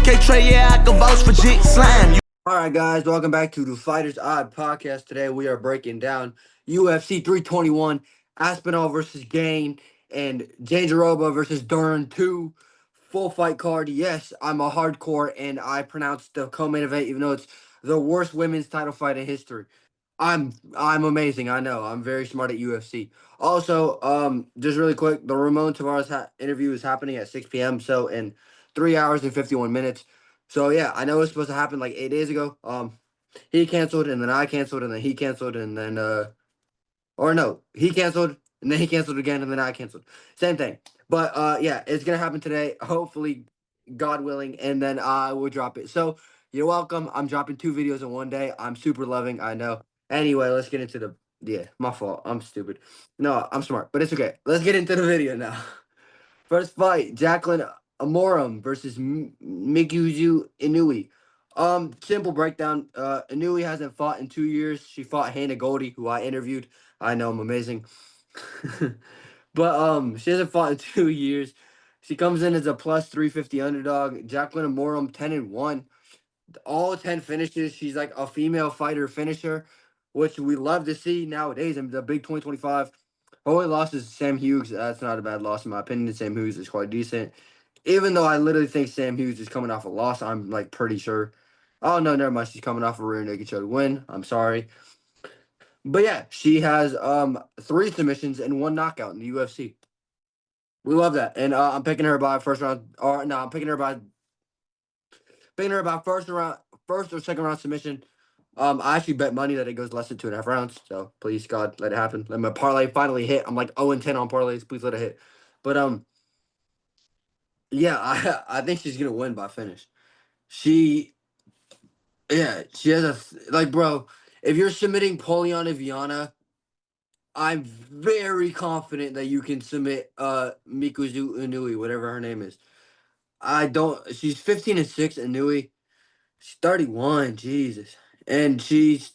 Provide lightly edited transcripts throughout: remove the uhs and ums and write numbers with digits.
K-Trey, yeah, I can vouch for G Slime. All right, guys, welcome back to the Fighters Odd podcast. Today we are breaking down UFC 321, Aspinall versus Gane, and Jandiroba versus Dern 2 full fight card. Yes, I'm a hardcore, and I pronounced the co-main event, even though it's the worst women's title fight in history. I'm amazing. I know. I'm very smart at UFC. Also, just really quick, the Ramon Tavares interview is happening at 6 p.m. So in 3 hours and 51 minutes. So yeah, I know it was supposed to happen like 8 days ago. He canceled, and then I canceled, and then he canceled, and then or no, he canceled, and then he canceled again, and then I canceled. Same thing. But yeah, it's gonna happen today. Hopefully, God willing, and then I will drop it. So you're welcome. I'm dropping 2 videos in one day. I'm super loving. I know. Anyway, let's get into the my fault. I'm stupid. No, I'm smart, but it's okay. Let's get into the video now. First fight, Jacqueline Amorum versus Miguzu Inui. Simple breakdown. Inui hasn't fought in 2 years. She fought Hannah Goldie, who I interviewed. I know I'm amazing. But she hasn't fought in 2 years. She comes in as a plus 350 underdog. Jacqueline Amorum 10-1. All 10 finishes. She's like a female fighter finisher, which we love to see nowadays in the big 2025. Only loss is Sam Hughes. That's not a bad loss in my opinion. Sam Hughes is quite decent. Even though I literally think Sam Hughes is coming off a loss, I'm like pretty sure. Oh no, never mind. She's coming off a rear naked choke win. I'm sorry. But yeah, she has 3 submissions and 1 knockout in the UFC. We love that. And I'm picking her by first round or no, I'm picking her by first or second round submission. I actually bet money that it goes less than 2.5 rounds. So please, God, let it happen. Let my parlay finally hit. I'm like 0-10 on parlays. Please let it hit. But yeah, I think she's gonna win by finish. She she has like, bro. If you're submitting Poliana Viana, I'm very confident that you can submit Mikuzu Inui, whatever her name is. I don't. She's 15-6 Inui. She's 31. Jesus, and she's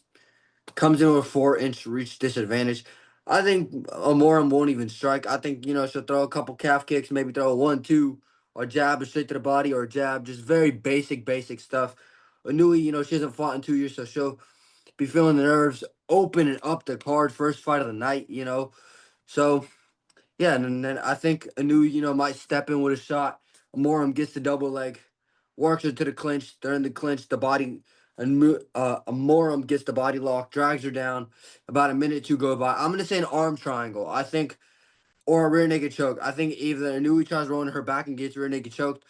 comes in with a 4-inch reach disadvantage. I think Amorum won't even strike. I think, she'll throw a couple calf kicks, maybe throw a 1-2, or jab straight to the body, or jab, just very basic stuff. Anui, she hasn't fought in 2 years, so she'll be feeling the nerves, opening up the card, first fight of the night. So, yeah, and then I think Anu, might step in with a shot. Amorum gets the double leg, works her to the clinch. They're in the clinch. The body, and Amorum gets the body lock, drags her down. About a minute to go by. I'm gonna say an arm triangle. I think, or a rear naked choke. I think either Anui tries rolling her back and gets rear naked choked,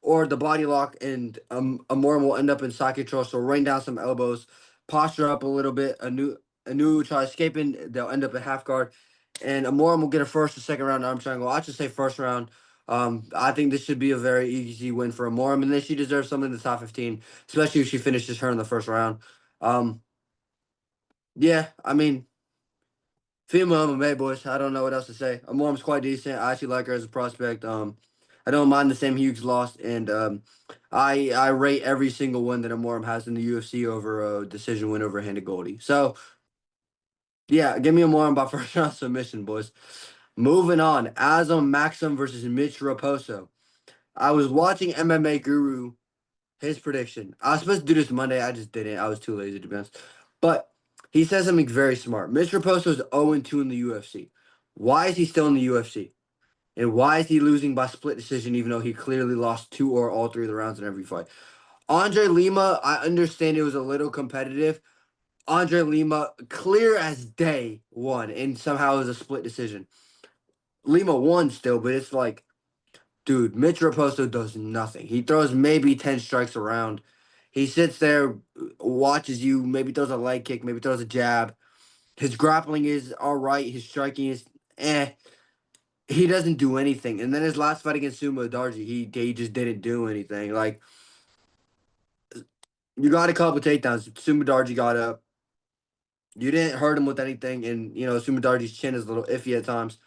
or the body lock and Amorum will end up in side control. So rain down some elbows, posture up a little bit. Anu tries escaping. They'll end up in half guard. And Amorum will get a first or second round arm triangle. I should say first round. I think this should be a very easy win for Amorum, and then she deserves something in the top 15, especially if she finishes her in the first round. Yeah, I mean, female MMA boys. I don't know what else to say. Amorum's quite decent. I actually like her as a prospect. I don't mind the Sam Hughes loss, and I rate every single win that Amorum has in the UFC over a decision win over Hannah Goldie. So yeah, give me Amorum by first round submission, boys. Moving on, Azam Maxim versus Mitch Raposo. I was watching MMA Guru, his prediction. I was supposed to do this Monday. I just didn't. I was too lazy, to be honest. But he says something very smart. Mitch Raposo is 0-2 in the UFC. Why is he still in the UFC? And why is he losing by split decision, even though he clearly lost 2 or all 3 of the rounds in every fight? Andre Lima, I understand it was a little competitive. Andre Lima, clear as day, won, and somehow it was a split decision. Lima won still, but it's like, dude, Mitch Raposo does nothing. He throws maybe 10 strikes around. He sits there, watches you, maybe throws a leg kick, maybe throws a jab. His grappling is all right. His striking is eh. He doesn't do anything. And then his last fight against Sumo Darji, he just didn't do anything. Like, you got a couple takedowns. Sumo Darji got up. You didn't hurt him with anything. And, Sumo Darji's chin is a little iffy at times.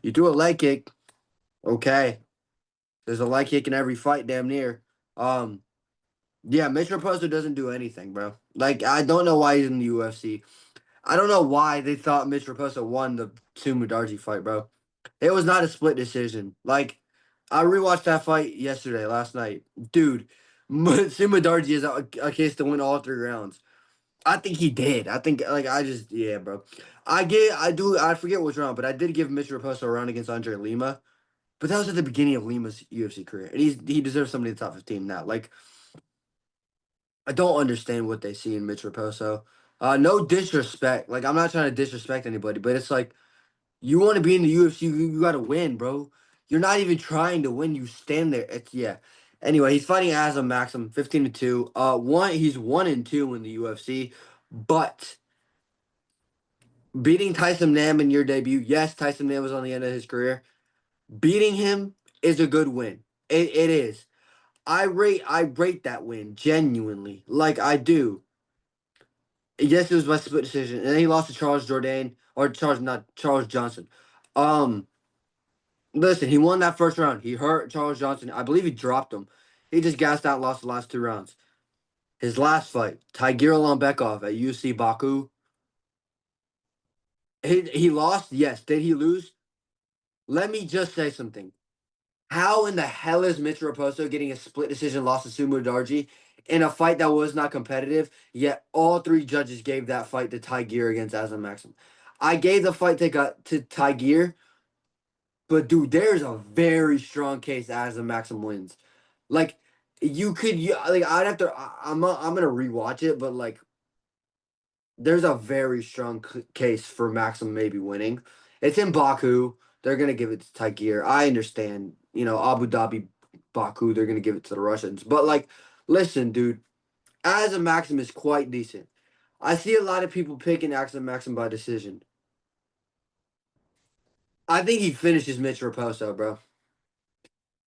You threw a leg kick. Okay. There's a leg kick in every fight, damn near. Yeah, Mitch Raposo doesn't do anything, bro. Like, I don't know why he's in the UFC. I don't know why they thought Mitch Raposo won the Sumo Darji fight, bro. It was not a split decision. Like, I rewatched that fight last night. Dude, Sumadarji is a case to win all 3 rounds. I think he did. I think yeah, bro. I forget which round, but I did give Mitch Raposo a round against Andre Lima. But that was at the beginning of Lima's UFC career. And he deserves somebody in the top 15 now. Like, I don't understand what they see in Mitch Raposo. No disrespect. Like, I'm not trying to disrespect anybody, but it's like you want to be in the UFC, you got to win, bro. You're not even trying to win. You stand there. It's yeah. Anyway, he's fighting Azam Maxim, 15-2. He's 1-2 in the UFC, but beating Tyson Nam in your debut. Yes, Tyson Nam was on the end of his career. Beating him is a good win. It is. I rate that win genuinely, like I do. Yes, it was by split decision, and then he lost to Charles Jourdain or Charles, not Charles Johnson. Um, Listen, he won that first round. He hurt Charles Johnson. I believe he dropped him. He just gassed out, and lost the last 2 rounds. His last fight, Tigir Lambekov at UFC Baku. He lost. Yes, did he lose? Let me just say something. How in the hell is Mitch Raposo getting a split decision loss to Sumo Darji in a fight that was not competitive? Yet all 3 judges gave that fight to Tigir against Azam Maxim. I gave the fight to Tigir, but dude, there's a very strong case Azam Maxim wins. Like I'd have to. I'm gonna rewatch it, but like there's a very strong case for Maxim maybe winning. It's in Baku. They're gonna give it to Tigir. I understand. Abu Dhabi, Baku. They're gonna give it to the Russians. But like, listen, dude. As a Maxim is quite decent. I see a lot of people picking Axel Maxim by decision. I think he finishes Mitch Raposo, bro.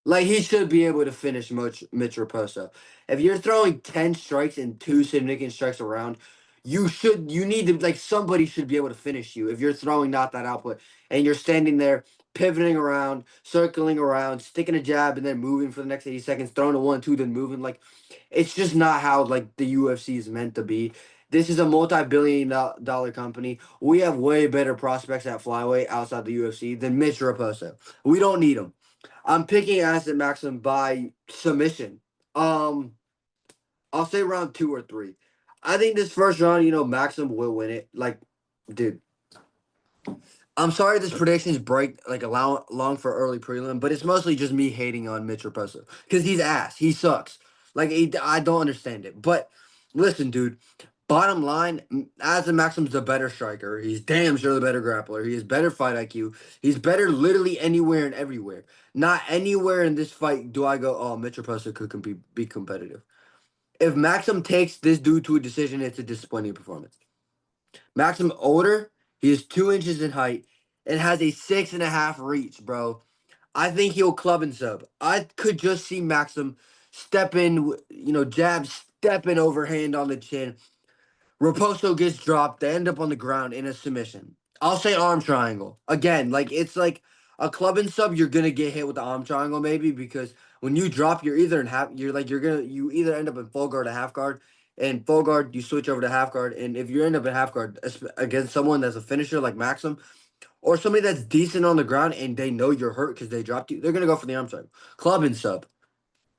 Like he should be able to finish Mitch Raposo. If you're throwing 10 strikes and 2 significant strikes around, you need to like somebody should be able to finish you if you're throwing not that output and you're standing there pivoting around, circling around, sticking a jab and then moving for the next 80 seconds, throwing a 1-2, then moving. Like it's just not how like the UFC is meant to be. This is a multi-billion-dollar company. We have way better prospects at flyweight outside the UFC than Mitch Raposo. We don't need him. I'm picking Asset Maxim by submission. Um, I'll say round 2 or 3. I think this first round, Maxim will win it. Like, dude, I'm sorry this predictions break like long for early prelim, but it's mostly just me hating on Mitch Raposo because he's ass. He sucks. Like, I don't understand it. But listen, dude. Bottom line, Asset Maxim's the better striker. He's damn sure the better grappler. He has better fight IQ. He's better literally anywhere and everywhere. Not anywhere in this fight do I go, oh, Mitch Raposo could be competitive. If Maxim takes this dude to a decision, it's a disappointing performance. Maxim older, he is 2 inches in height and has a 6.5 reach, bro. I think he'll club and sub. I could just see Maxim step in, jab, step in overhand on the chin. Raposo gets dropped. They end up on the ground in a submission. I'll say arm triangle. Again, like it's like a club and sub, you're gonna get hit with the arm triangle maybe because when you drop, you're either in half. You either end up in full guard or half guard. And full guard, you switch over to half guard. And if you end up in half guard against someone that's a finisher like Maxim, or somebody that's decent on the ground and they know you're hurt because they dropped you, they're gonna go for the arm triangle. Club and sub.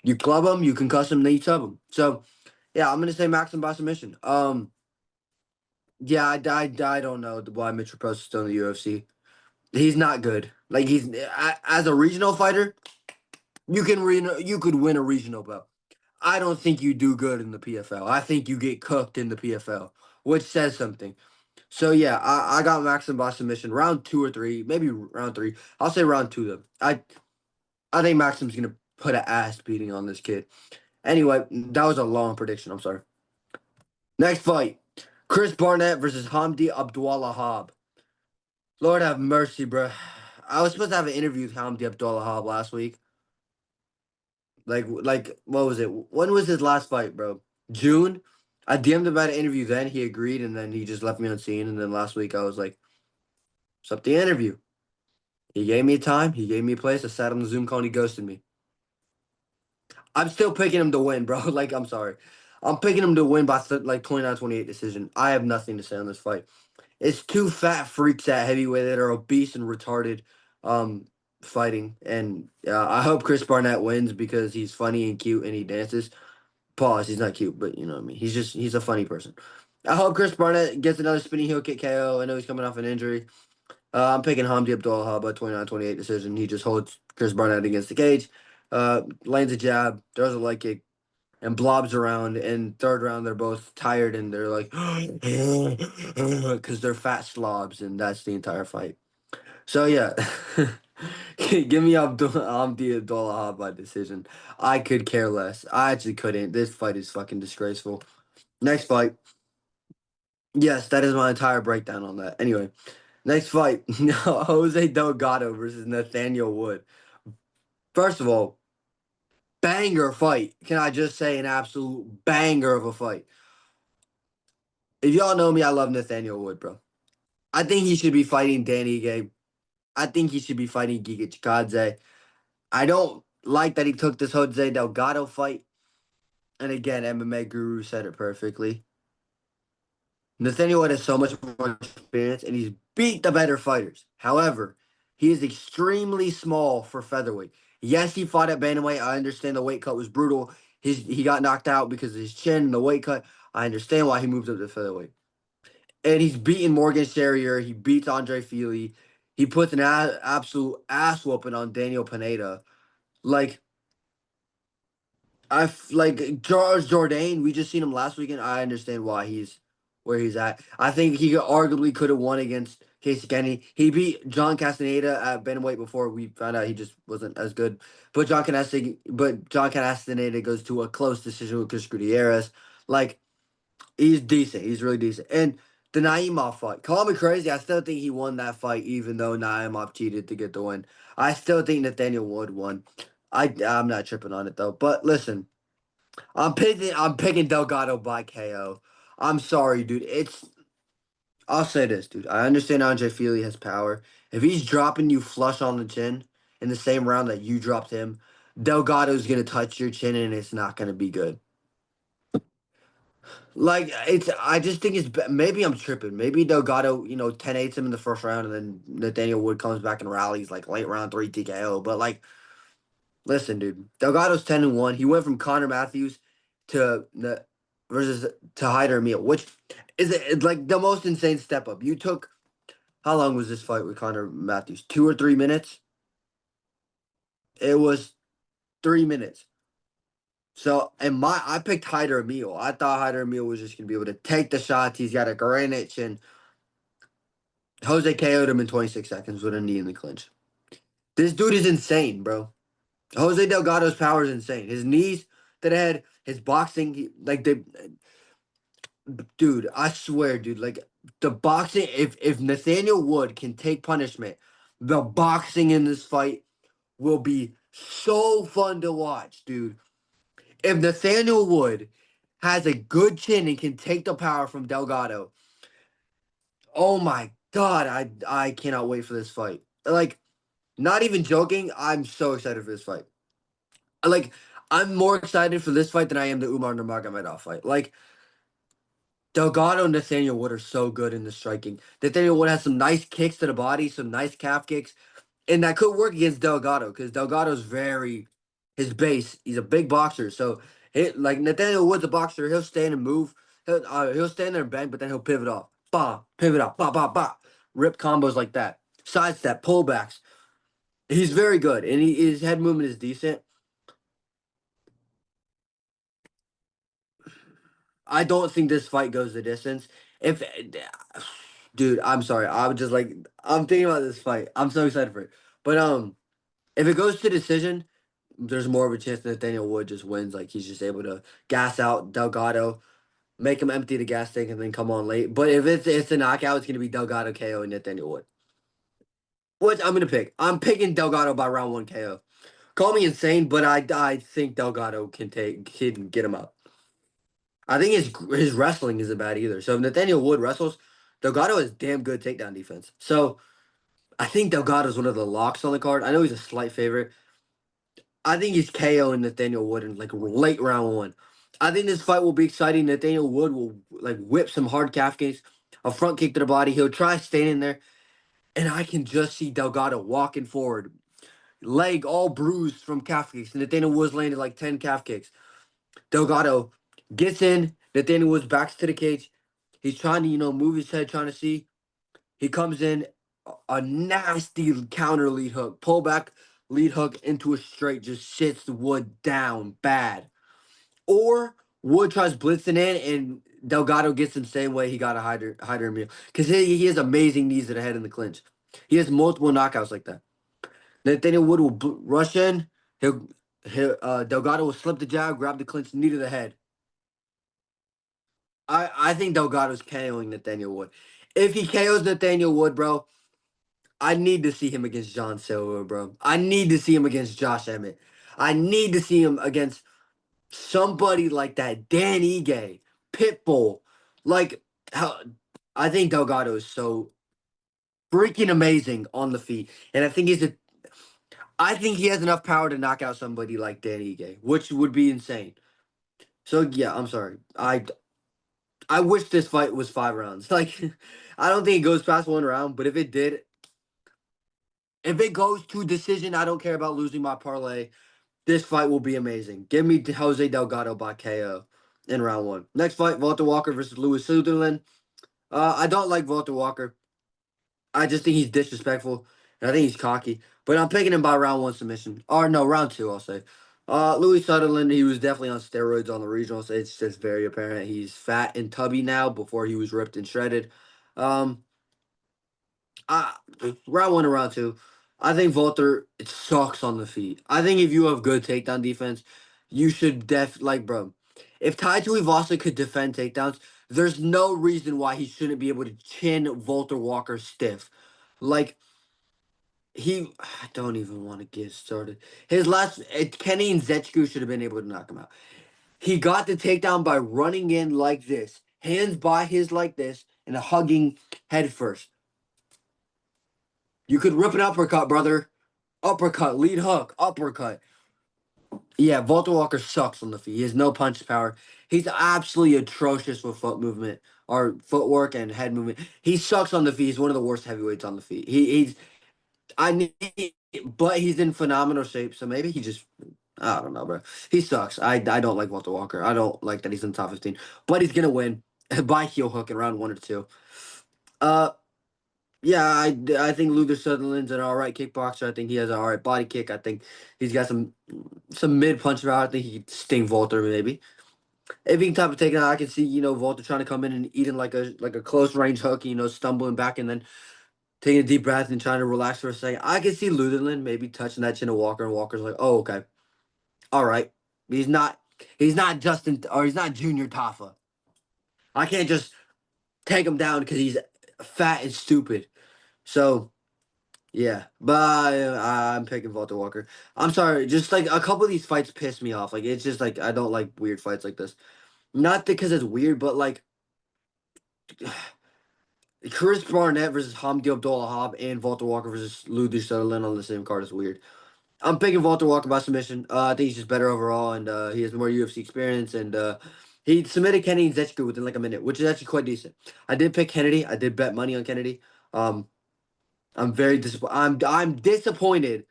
You club them, you concuss them, then you sub them. So yeah, I'm gonna say Maxim by submission. Yeah, I don't know why Mitch Raposo is still in the UFC. He's not good. Like as a regional fighter, you could win a regional belt. I don't think you do good in the PFL. I think you get cooked in the PFL, which says something. So yeah, I got Maxim by submission, round 2 or 3, maybe round 3. I'll say round 2 though. I think Maxim's gonna put an ass beating on this kid. Anyway, that was a long prediction. I'm sorry. Next fight. Chris Barnett versus Hamdi Abdulwahab. Lord have mercy, bro. I was supposed to have an interview with Hamdi Abdulwahab last week. Like what was it? When was his last fight, bro? June. I DM'd him about an interview then. He agreed, and then he just left me on scene. And then last week I was like, "What's up the interview?" He gave me a time. He gave me a place. I sat on the Zoom call and he ghosted me. I'm still picking him to win, bro. Like I'm sorry. I'm picking him to win by like 29-28 decision. I have nothing to say on this fight. It's 2 fat freaks at heavyweight that are obese and retarded. fighting, and I hope Chris Barnett wins because he's funny and cute and he dances. Pause. He's not cute, but you know what I mean. He's a funny person. I hope Chris Barnett gets another spinning heel kick KO. I know he's coming off an injury. I'm picking Hamdi Abdul-Wahab 29-28 decision. He just holds Chris Barnett against the cage, lands a jab, throws a leg kick, and blobs around. And third round, they're both tired and they're like, because they're fat slobs, and that's the entire fight. So yeah, give me Hamdi Abdul-Wahab by decision. I could care less. I actually couldn't. This fight is fucking disgraceful. Next fight. Yes, that is my entire breakdown on that. Anyway, next fight. Jose Delgado versus Nathaniel Wood. First of all, banger fight. Can I just say an absolute banger of a fight? If y'all know me, I love Nathaniel Wood, bro. I think he should be fighting Danny Gay. I think he should be fighting Giga Chikadze. I don't like that he took this Jose Delgado fight. And again, MMA Guru said it perfectly. Nathaniel Wood has so much more experience, and he's beat the better fighters. However, he is extremely small for featherweight. Yes, he fought at bantamweight. I understand the weight cut was brutal. He got knocked out because of his chin and the weight cut. I understand why he moved up to featherweight. And he's beaten Morgan Sherrier. He beats Andre Feely. He puts an absolute ass whooping on Daniel Pineda. Like, like George Jourdain. We just seen him last weekend. I understand why he's where he's at. I think he arguably could have won against Casey Kennedy. He beat John Castaneda at bantamweight before we found out he just wasn't as good. John Castaneda goes to a close decision with Chris Gutierrez. Like, he's decent. He's really decent. And the Naimov fight. Call me crazy. I still think he won that fight, even though Naimov cheated to get the win. I still think Nathaniel Wood won. I'm not tripping on it though. But listen, I'm picking Delgado by KO. I'm sorry, dude. I'll say this, dude. I understand Andre Feely has power. If he's dropping you flush on the chin in the same round that you dropped him, Delgado's gonna touch your chin and it's not gonna be good. Like I just think maybe I'm tripping. Maybe Delgado, 10-8s him in the first round, and then Nathaniel Wood comes back and rallies like late round 3 TKO. But like, listen, dude, Delgado's 10-1. He went from Connor Matthews to the versus to Hyder Meal, which is like the most insane step up. You took how long was this fight with Connor Matthews? 2 or 3 minutes. It was 3 minutes. So, I picked Hyder Meal. I thought Hyder Meal was just gonna be able to take the shots. He's got a granite chin. Jose KO'd him in 26 seconds with a knee in the clinch. This dude is insane, bro. Jose Delgado's power is insane. His knees to the head, his boxing, dude, I swear, dude, like the boxing, if Nathaniel Wood can take punishment, the boxing in this fight will be so fun to watch, dude. If Nathaniel Wood has a good chin and can take the power from Delgado, oh my god, I cannot wait for this fight. Like, not even joking, I'm so excited for this fight. Like, I'm more excited for this fight than I am the Umar Nurmagomedov fight. Like, Delgado and Nathaniel Wood are so good in the striking. Nathaniel Wood has some nice kicks to the body, some nice calf kicks, and that could work against Delgado because Delgado's his base. He's a big boxer, so like Nathaniel Wood's a boxer. He'll stand and move. He'll stand there and bang, but then he'll pivot off. Bah, pivot off. Bah, bah, bah. Rip combos like that. Sidestep, pullbacks. He's very good, and his head movement is decent. I don't think this fight goes the distance. If dude, I'm sorry. I'm thinking about this fight. I'm so excited for it. But if it goes to decision, there's more of a chance that Nathaniel Wood just wins. Like he's just able to gas out Delgado, make him empty the gas tank, and then come on late. But if it's a knockout, it's gonna be Delgado KO and Nathaniel Wood. Which I'm gonna pick. I'm picking Delgado by round 1 KO. Call me insane, but I think Delgado can get him up. I think his wrestling isn't bad either. So if Nathaniel Wood wrestles, Delgado has damn good takedown defense. So I think Delgado is one of the locks on the card. I know he's a slight favorite. I think he's KO and Nathaniel Wood in like late round 1. I think this fight will be exciting. Nathaniel Wood will like whip some hard calf kicks, a front kick to the body. He'll try staying in there, and I can just see Delgado walking forward, leg all bruised from calf kicks. Nathaniel Woods landed like 10 calf kicks. Delgado gets in. Nathaniel Woods backs to the cage. He's trying to, move his head, trying to see. He comes in, a nasty counter lead hook, pull back lead hook into a straight, just sits Wood down bad. Or Wood tries blitzing in, and Delgado gets him same way he got a hider meal. Because he has amazing knees to the head in the clinch. He has multiple knockouts like that. Nathaniel Wood will rush in. Delgado will slip the jab, grab the clinch, knee to the head. I think Delgado's KOing Nathaniel Wood. If he KOs Nathaniel Wood, bro, I need to see him against John Silver, bro. I need to see him against Josh Emmett. I need to see him against somebody like that, Dan Ige, Pitbull. Like, how I think Delgado is so freaking amazing on the feet, and I think he has enough power to knock out somebody like Dan Ige, which would be insane. So yeah, I'm sorry. I wish this fight was 5 rounds. Like, I don't think it goes past 1 round, but if it did, if it goes to decision, I don't care about losing my parlay. This fight will be amazing. Give me Jose Delgado by KO in round 1. Next fight, Walter Walker versus Louis Sutherland. I don't like Walter Walker. I just think he's disrespectful, and I think he's cocky. But I'm picking him by round 1 submission. Or no, round 2, I'll say. Louis Sutherland, he was definitely on steroids on the regional, so it's just very apparent. He's fat and tubby now before he was ripped and shredded. Um, I, round 1 and round 2, I think Walter, it sucks on the feet. I think if you have good takedown defense, you should bro. If Tai Tuivasa could defend takedowns, there's no reason why he shouldn't be able to chin Walter Walker stiff. Like, I don't even want to get started. Kenny and Zechku should have been able to knock him out. He got the takedown by running in like this, hands by his like this, and hugging head first. You could rip an uppercut, brother. Uppercut, lead hook, uppercut. Yeah, Walter Walker sucks on the feet. He has no punch power. He's absolutely atrocious with foot movement or footwork and head movement. He sucks on the feet. He's one of the worst heavyweights on the feet. I need, but he's in phenomenal shape. So maybe I don't know, bro. He sucks. I don't like Walter Walker. I don't like that he's in the top 15, but he's gonna win by heel hook in round 1 or 2. Uh, Yeah, I think Luther Sutherland's an all right kickboxer. I think he has an all right body kick. I think he's got some mid punch power. I think he could sting Volter maybe. If he can top of take it out, I can see Volter trying to come in and eating like a close range hook. Stumbling back and then taking a deep breath and trying to relax for a second. I can see Lutherland maybe touching that chin of Walker, and Walker's like, oh okay, all right. He's not Justin or he's not Junior Tafa. I can't just take him down because he's fat and stupid. So. Yeah, but I'm picking Walter Walker. I'm sorry, just like a couple of these fights piss me off. Like it's just like I don't like weird fights like this. Not because it's weird, but like Chris Barnett versus Hamdi Abdullah and Walter Walker versus Luther Sutherland on the same card is weird. I'm picking Walter Walker by submission. I think he's just better overall, and he has more UFC experience. And he submitted Kennedy Zechku within like a minute, which is actually quite decent. I did pick Kennedy. I did bet money on Kennedy. I'm very disappointed. I'm disappointed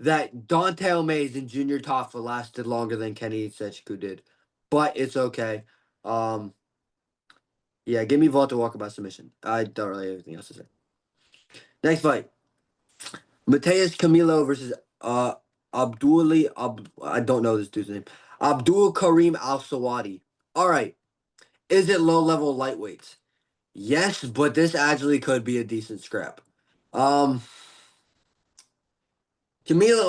that Dante O'Mays and Junior Toffa lasted longer than Kenny Sechku did. But it's okay. Yeah, give me Walter Walker by submission. I don't really have anything else to say. Next fight. Mateus Camilo versus I don't know this dude's name. Abdul Karim Al Sawadi. Alright. Is it low level lightweights? Yes, but this actually could be a decent scrap. Camilo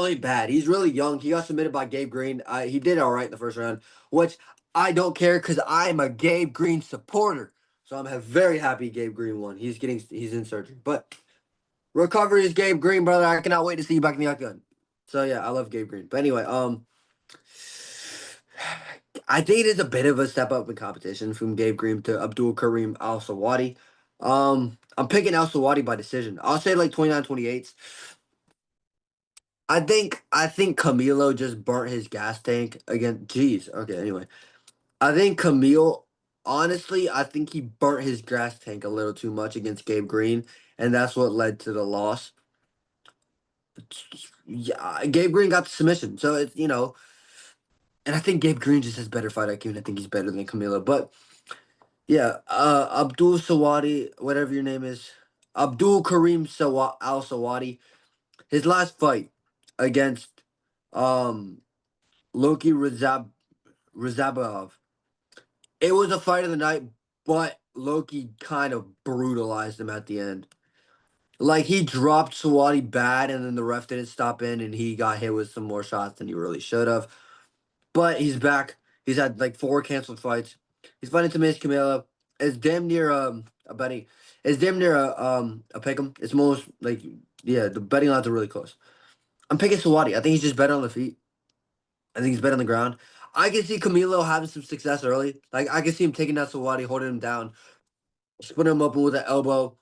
ain't bad. He's really young. He got submitted by Gabe Green. He did all right in the first round, which I don't care because I'm a Gabe Green supporter. So I'm very happy Gabe Green won. He's in surgery. But recovery is Gabe Green, brother. I cannot wait to see you back in the octagon. So yeah, I love Gabe Green. But anyway, I think it is a bit of a step up in competition from Gabe Green to Abdul Karim Al Sawadi. I'm picking Al Sawadi by decision. I'll say like 29-28. I think Camilo just burnt his gas tank again. Jeez. Okay. Anyway, I think Camille. Honestly, I think he burnt his gas tank a little too much against Gabe Green, and that's what led to the loss. Yeah, Gabe Green got the submission, so it's and I think Gabe Green just has better fight IQ, and I think he's better than Camilo. But yeah, Abdul Sawadi, whatever your name is, Abdul Kareem Al Sawadi, his last fight against um Loki Rizabov, it was a fight of the night, but Loki kind of brutalized him at the end. Like he dropped Sawadi bad, and then the ref didn't stop in, and he got hit with some more shots than he really should have. But he's back. He's had like 4 canceled fights. He's fighting Tomas Camelo. It's damn near a betting. It's damn near a pick 'em. It's most like yeah, the betting odds are really close. I'm picking Sawadi. I think he's just better on the feet. I think he's better on the ground. I can see Camilo having some success early. Like I can see him taking down Sawadi, holding him down, splitting him open with an elbow.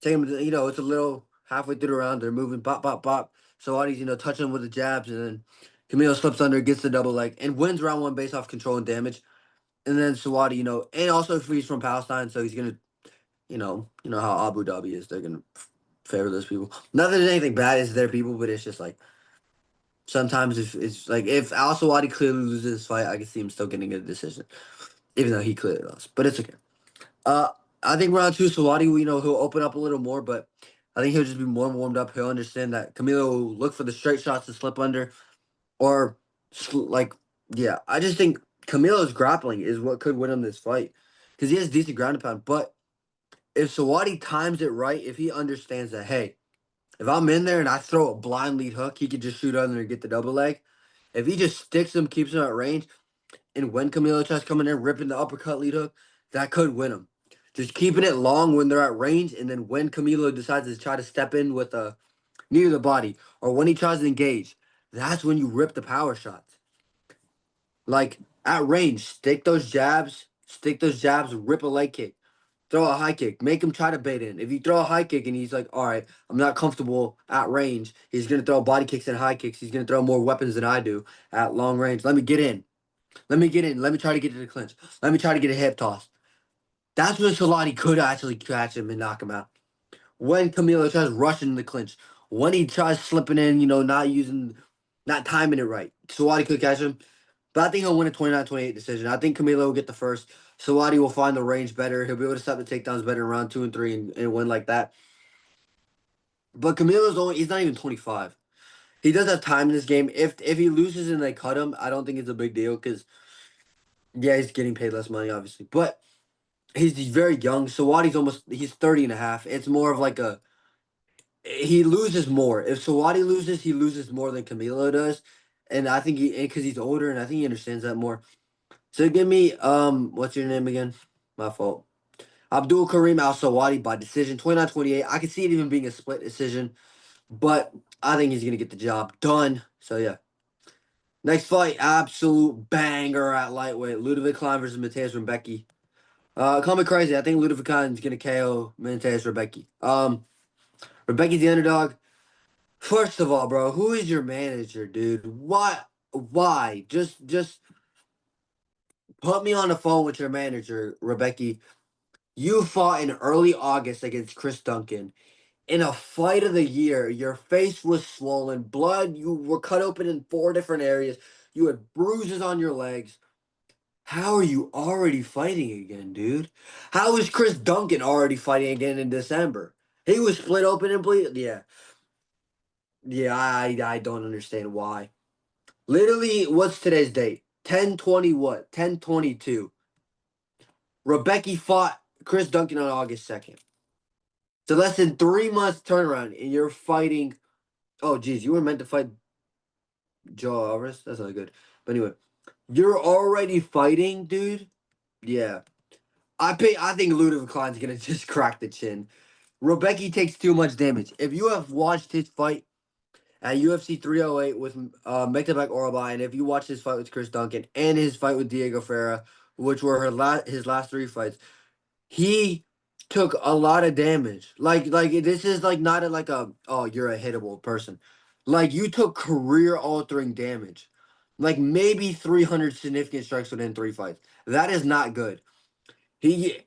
Taking him, it's a little halfway through the round. They're moving, bop, bop, bop. Sawadi's, touching him with the jabs, and then Camilo slips under, gets the double leg, and wins round one based off control and damage. And then Sawadi, and also if he's from Palestine, so he's gonna, how Abu Dhabi is. They're gonna favor those people. Not that there's anything bad is their people, but it's just like sometimes if it's like if Al Sawadi clearly loses this fight, I can see him still getting a decision, even though he clearly lost. But it's okay. Uh, I think round two, Sawadi, he'll open up a little more, but I think he'll just be more warmed up. He'll understand that Camilo will look for the straight shots to slip under, or yeah. I just think Camilo's grappling is what could win him this fight because he has decent ground and pound. But if Sawadi times it right, if he understands that, hey, if I'm in there and I throw a blind lead hook, he could just shoot under and get the double leg. If he just sticks him, keeps him at range, and when Camilo tries coming in, ripping the uppercut lead hook, that could win him. Just keeping it long when they're at range, and then when Camilo decides to try to step in with a knee to the body, or when he tries to engage, that's when you rip the power shots. Like at range, stick those jabs, rip a leg kick, throw a high kick, make him try to bait in. If you throw a high kick and he's like, all right, I'm not comfortable at range, he's gonna throw body kicks and high kicks. He's gonna throw more weapons than I do at long range. Let me get in. Let me get in. Let me try to get to the clinch. Let me try to get a hip toss. That's when Solani could actually catch him and knock him out. When Camilo tries rushing the clinch, when he tries slipping in, not timing it right, Sawadi could catch him. But I think he'll win a 29-28 decision. I think Camilo will get the first. Sawadi will find the range better. He'll be able to stop the takedowns better in round 2 and 3 and win like that. But he's not even 25. He does have time in this game. If he loses and they cut him, I don't think it's a big deal because, yeah, he's getting paid less money, obviously. But he's very young. He's 30 and a half. It's more of like he loses more. If Sawadi loses, he loses more than Camilo does. And I think because he's older and I think he understands that more. So give me, what's your name again? My fault. Abdul Kareem Al Sawadi by decision, 29-28. I can see it even being a split decision, but I think he's going to get the job done. So yeah. Next fight, absolute banger at lightweight. Ludwig Klein versus Mateusz Rebecki. Call me crazy. I think Ludwig Klein's gonna KO Mateusz Rebecki. Rebecki's the underdog. First of all, bro, who is your manager, dude? What? Why? Just put me on the phone with your manager, Rebecki. You fought in early August against Chris Duncan. In a fight of the year, your face was swollen, blood. You were cut open in 4 different areas. You had bruises on your legs. How are you already fighting again, dude? How is Chris Duncan already fighting again in December? He was split open and bleed. Yeah. Yeah, I don't understand why. Literally, what's today's date? 10/20 what? 10/22. Rebecki fought Chris Duncan on August 2nd. So less than 3 months turnaround, and you're fighting. Oh, geez, you were meant to fight Joe Alvarez? That's not good. But anyway, you're already fighting, dude? Yeah. I think Ludwig Klein's gonna just crack the chin. Rebecki takes too much damage. If you have watched his fight at UFC 308 with Mektabek Orabai, and if you watch his fight with Chris Duncan and his fight with Diego Ferreira, which were his last 3 fights, he took a lot of damage. Like this is like not like a oh you're a hittable person. Like you took career altering damage. Like maybe 300 significant strikes within 3 fights. That is not good. He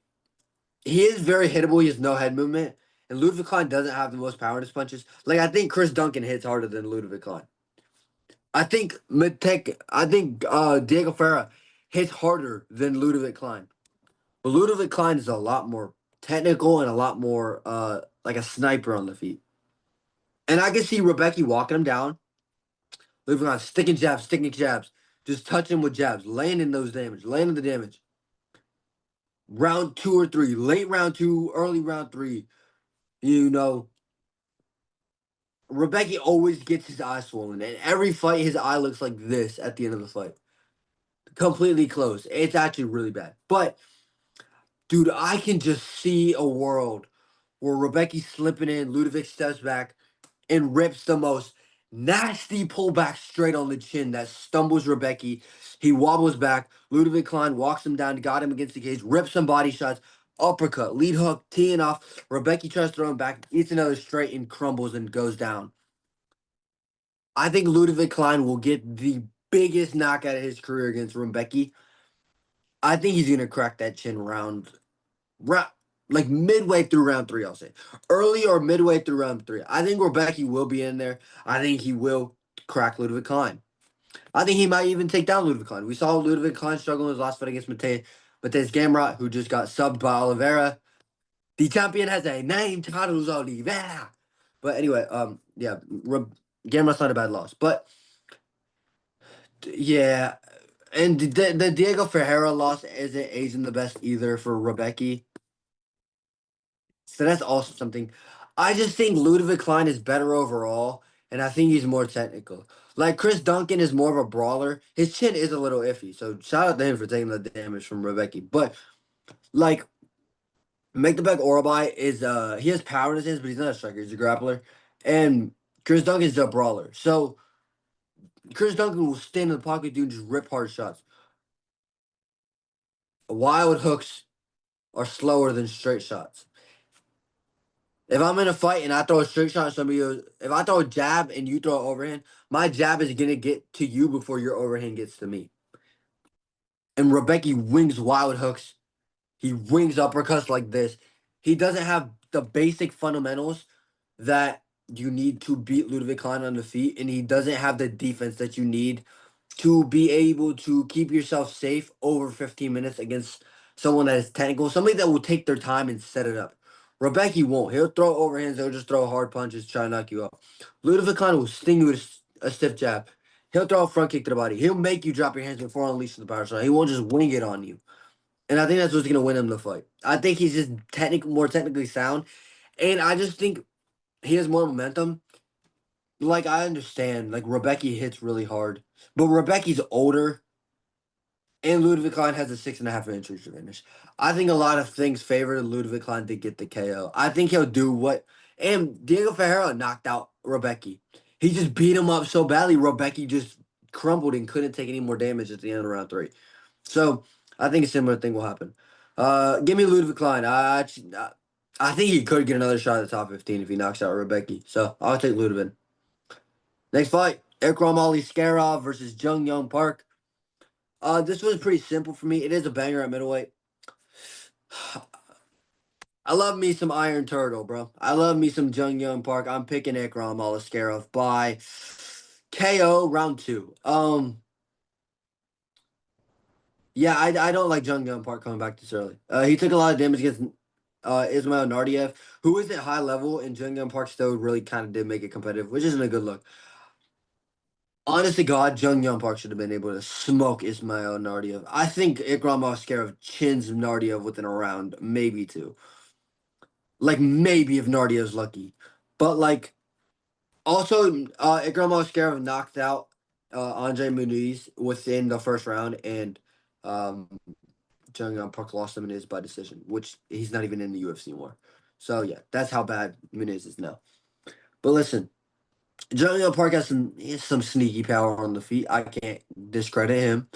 he is very hittable. He has no head movement, and Ludwig Klein doesn't have the most power in his punches. Like, I think Chris Duncan hits harder than Ludwig Klein. I think Diego Ferreira hits harder than Ludwig Klein. But Ludwig Klein is a lot more technical and a lot more like a sniper on the feet. And I can see Rebecca walking him down, Ludwig Klein sticking jabs, just touching with jabs, landing the damage. Round 2 or 3, late round 2, early round 3, you know, Rebecca always gets his eye swollen. And every fight, his eye looks like this at the end of the fight. Completely closed. It's actually really bad. But, dude, I can just see a world where Rebecca's slipping in, Ludovic steps back, and rips the most nasty pullback straight on the chin that stumbles Rebecca. He wobbles back. Ludovic Klein walks him down, got him against the cage, rips some body shots, uppercut, lead hook, teeing off. Rebecca tries to throw him back, eats another straight, and crumbles and goes down. I think Ludovic Klein will get the biggest knockout of his career against Rebecca. I think he's gonna crack that chin round like midway through round 3. I'll say early or midway through round 3. I think Rebecca will be in there. I think he will crack Ludovic Klein. I think he might even take down Ludovic Klein. We saw Ludovic Klein struggle in his last fight against Mateus Gamrot, who just got subbed by Oliveira. The champion has a name, Carlos Oliveira. But anyway, yeah, Gamrot's not a bad loss, but yeah. And the Diego Ferreira loss isn't aging the best either for Rebecca. So that's also something. I just think Ludovic Klein is better overall, and I think he's more technical. Like Chris Duncan is more of a brawler. His chin is a little iffy, so shout out to him for taking the damage from Rebecca. But like Make-the-Back Orabai is he has power in his hands, but he's not a striker, he's a grappler. And Chris Duncan's a brawler. So Chris Duncan will stand in the pocket, dude, and just rip hard shots. Wild hooks are slower than straight shots. If I'm in a fight and I throw a straight shot, if I throw a jab and you throw an overhand, my jab is gonna get to you before your overhand gets to me. And Rebecca wings wild hooks. He wings uppercuts like this. He doesn't have the basic fundamentals that you need to beat Ludovic Klein on the feet, and he doesn't have the defense that you need to be able to keep yourself safe over 15 minutes against someone that is technical, somebody that will take their time and set it up. Rebecca won't. He'll throw overhands. He'll just throw hard punches, try to knock you out. Ludovic Klein will sting you with a stiff jab. He'll throw a front kick to the body. He'll make you drop your hands before unleashing the power shot. He won't just wing it on you. And I think that's what's going to win him the fight. I think he's just more technically sound. And I just think he has more momentum. Like, I understand. Like, Rebecca hits really hard. But Rebecca's older. And Ludwig Klein has a 6.5-inch reach advantage. I think a lot of things favor Ludwig Klein to get the KO. I think he'll do what. And Diego Ferreira knocked out Rebecca. He just beat him up so badly, Rebecca just crumbled and couldn't take any more damage at the end of round 3. So I think a similar thing will happen. Give me Ludwig Klein. I think he could get another shot at the top 15 if he knocks out Rebecca. So I'll take Ludwig. Next fight, Ikram Ali Skarov versus Jung Young Park. This was pretty simple for me. It is a banger at middleweight. I love me some Iron Turtle, bro. I love me some Jung Young Park. I'm picking Ikram Aliskerov by KO round 2. Yeah, I don't like Jung Young Park coming back this early. He took a lot of damage against Ismail Nardiev, who is at high level, and Jung Young Park still really kind of did make it competitive, which isn't a good look. Honest to God, Jung Young Park should have been able to smoke Ismail Nardiev. I think Ikram Aliskerov chins Nardiev within a round, maybe 2. Like, maybe if Nardiev's lucky. But, like, also, Ikram Aliskerov knocked out Andre Muniz within the first round, and Jung Young Park lost him in his by decision, which he's not even in the UFC anymore. So, yeah, that's how bad Muniz is now. But listen, Jung Young Park has some sneaky power on the feet. I can't discredit him.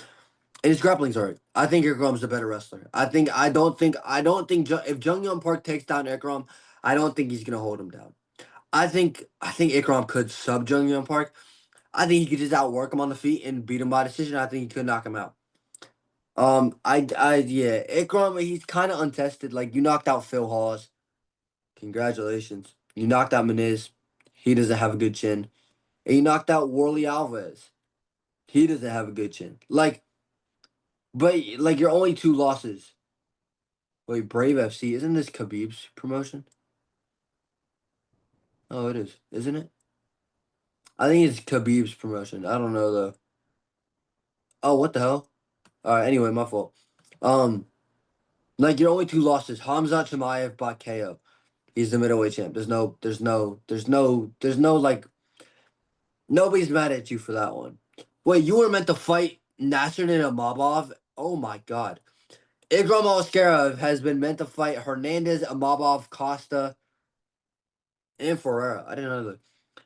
And his grappling's alright. I think Ikram's the better wrestler. I don't think if Jung Young Park takes down Ikram, I don't think he's gonna hold him down. I think Ikram could sub Jung Young Park. I think he could just outwork him on the feet and beat him by decision. I think he could knock him out. Yeah, Ikram, he's kind of untested. Like, you knocked out Phil Hawes. Congratulations. You knocked out Menez. He doesn't have a good chin. And you knocked out Worley Alves. He doesn't have a good chin. But your only two losses. Wait, Brave FC, isn't this Khabib's promotion? Oh, it is, isn't it? I think it's Khabib's promotion. I don't know though. Oh, what the hell? All right. Anyway, my fault. Um, your only two losses: Hamzat Chimaev by KO. He's the middleweight champ. There's no nobody's mad at you for that one. Wait, you were meant to fight Nasruddin Amabov? Oh my God. Ikram Askarov has been meant to fight Hernandez, Amabov, Costa, and Ferreira. I didn't know that.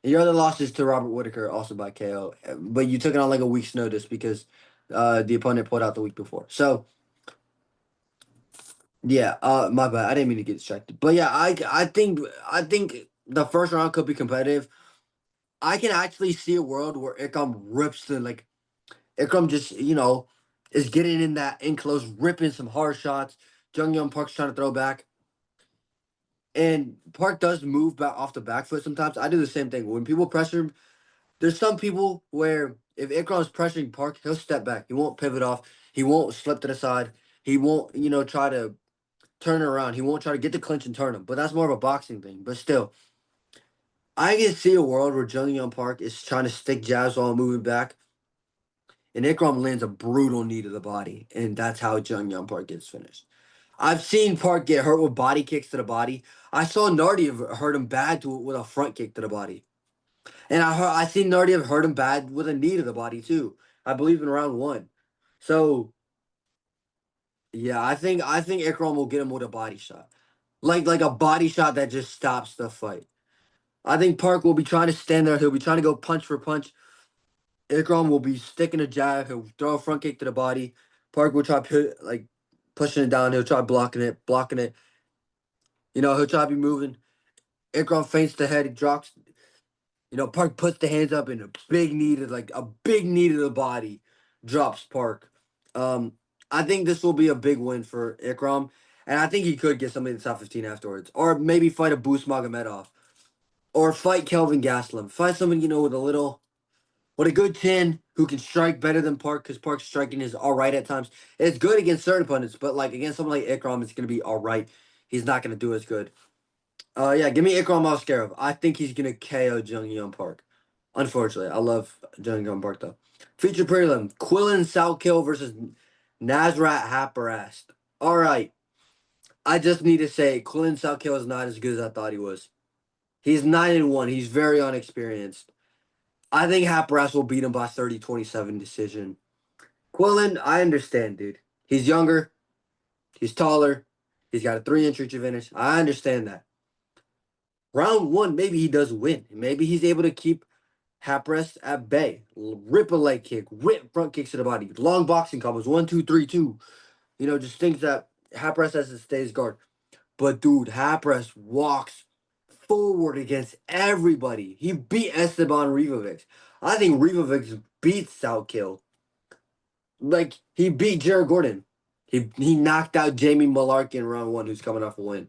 And your other loss is to Robert Whitaker, also by KO. But you took it on like a week's notice because the opponent pulled out the week before. So yeah, my bad. I didn't mean to get distracted. But yeah, I think the first round could be competitive. I can actually see a world where Ikram rips Ikram just is getting in that in close, ripping some hard shots. Jung Young Park's trying to throw back. And Park does move back off the back foot sometimes. I do the same thing. When people pressure him, there's some people where if Ikram's pressuring Park, he'll step back. He won't pivot off. He won't slip to the side. He won't, try to turn it around. He won't try to get the clinch and turn him. But that's more of a boxing thing. But still, I can see a world where Jung Young Park is trying to stick jabs while moving back. And Ikram lands a brutal knee to the body. And that's how Jung Young Park gets finished. I've seen Park get hurt with body kicks to the body. I saw Nardiev hurt him bad with a front kick to the body. And I seen Nardiev hurt him bad with a knee to the body too. I believe in round one. So yeah, I think Ikram will get him with a body shot. Like a body shot that just stops the fight. I think Park will be trying to stand there. He'll be trying to go punch for punch. Ikram will be sticking a jab. He'll throw a front kick to the body. Park will try pushing it down. He'll try blocking it. He'll try to be moving. Ikram feints the head. He drops. Park puts the hands up and a big knee to the body, drops Park. Um, I think this will be a big win for Ikram, and I think he could get somebody in the top 15 afterwards, or maybe fight a Boost Magomedov, or fight Kelvin Gastelum. Fight someone with a good chin who can strike better than Park because Park's striking is all right at times. It's good against certain opponents, but against someone like Ikram, it's gonna be all right. He's not gonna do as good. Yeah, give me Ikram Askarov. I think he's gonna KO Jung Young Park. Unfortunately, I love Jung Young Park though. Feature prelim: Quillen Salkill versus Nasrat Haqparast. All right, I just need to say Quillen Salkill is not as good as I thought he was. He's 9-1. He's very unexperienced. I think Haqparast will beat him by 30-27 decision. Quillen, I understand, dude. He's younger. He's taller. He's got a 3-inch reach advantage. I understand that. Round one, maybe he does win. Maybe he's able to keep Haqparast at bay. Rip a leg kick, whip front kicks to the body, long boxing combos, 1-2-3-2. Just things that Haqparast has to stay his guard. But dude, Haqparast walks forward against everybody. He beat Esteban Rivovic. I think Rivovic beats Salkill. He beat Jared Gordon. He knocked out Jamie Malarkey in round one, who's coming off a win.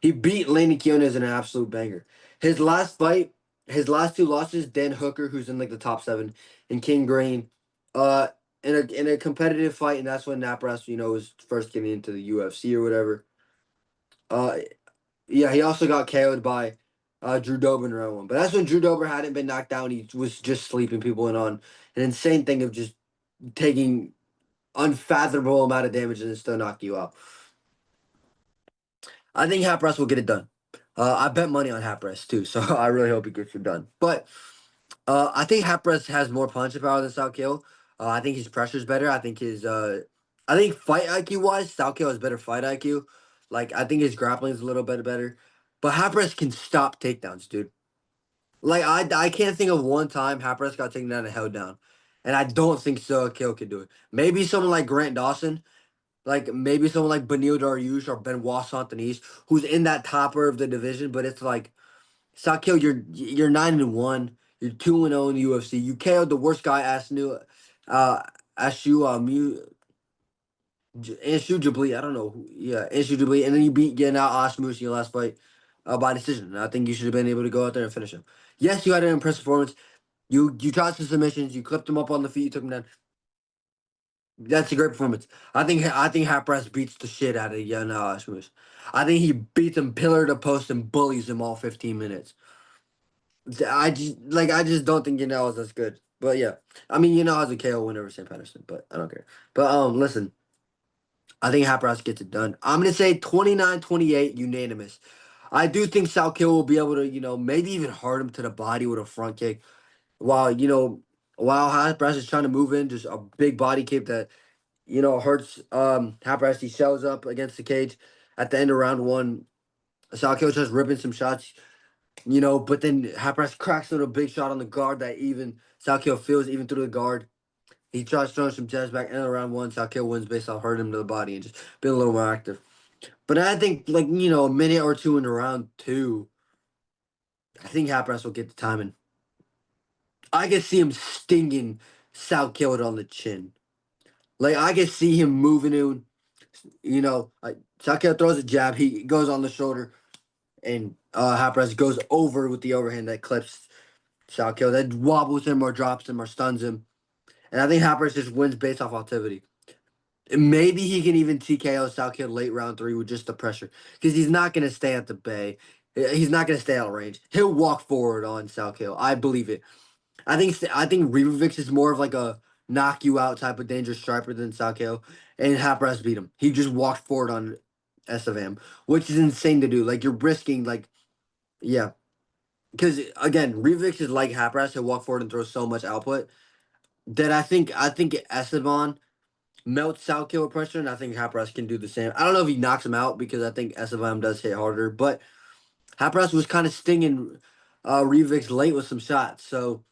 He beat Laney Quinones in an absolute banger. His last fight, his last two losses, Dan Hooker, who's in the top 7, and King Green, in a competitive fight, and that's when Napras, was first getting into the UFC or whatever. Yeah, he also got KO'd by Drew Dober in round one. But that's when Drew Dober hadn't been knocked down. He was just sleeping people in on an insane thing of just taking unfathomable amount of damage and then still knock you out. I think Haqparast will get it done. I bet money on Haqparast too, so I really hope he gets it done. But I think Haqparast has more punch power than Salkill. I think his pressure's better. I think fight IQ wise, Salkill has better fight IQ. I think his grappling is a little bit better. But Haqparast can stop takedowns, dude. I can't think of one time Haqparast got taken down and held down. And I don't think Salkill could do it. Maybe someone like Grant Dawson, maybe someone like Benil Dariush or Benoit Saint-Denis, who's in that topper of the division, but it's Salkill, you're 9-1, you're 2-0 in the UFC. You KO'd the worst guy, Asnu, Anshu Jabli. I don't know, Anshu Jabli, and then you beat Yanal Ashmus in your last fight. by decision. And I think you should have been able to go out there and finish him. Yes, you had an impressive performance. You tried some submissions. You clipped him up on the feet. You took him down. That's a great performance. I think Hapras beats the shit out of Jan Asmus. I think he beats him pillar to post and bullies him all 15 minutes. I just don't think Yanel is as good. But yeah. I mean Yanel has a KO win over St. Patterson, but I don't care. But listen, I think Hapras gets it done. I'm gonna say 29-28 unanimous. I do think Salkill will be able to, maybe even hurt him to the body with a front kick. While, while Hapras is trying to move in, just a big body kick that hurts Hapras. He shows up against the cage at the end of round one. Salkill just ripping some shots, but then Hapras cracks with a big shot on the guard that even Salkill feels even through the guard. He tries throwing some jabs back in round one. Salkill wins based off hurting him to the body and just being a little more active. But I think, a minute or two into round two, I think Hapras will get the timing. I can see him stinging Salkill on the chin. Like, I can see him moving in. Salkill throws a jab. He goes on the shoulder. And Hapras goes over with the overhand that clips Salkill. That wobbles him or drops him or stuns him. And I think Hapras just wins based off activity. Maybe he can even TKO Salkill late round three with just the pressure. Because he's not going to stay at the bay. He's not going to stay out of range. He'll walk forward on Salkill. I believe it. I think Rivovic is more of like a knock you out type of dangerous striker than Salkill. And Hapras beat him. He just walked forward on SFM, which is insane to do. Like, you're risking, yeah. Because, again, Rivovic is like Hapras. He'll walk forward and throw so much output that I think Esteban melts Salkill with pressure, and I think Hapras can do the same. I don't know if he knocks him out because I think Esteban does hit harder, but Hapras was kind of stinging Rivic's late with some shots. So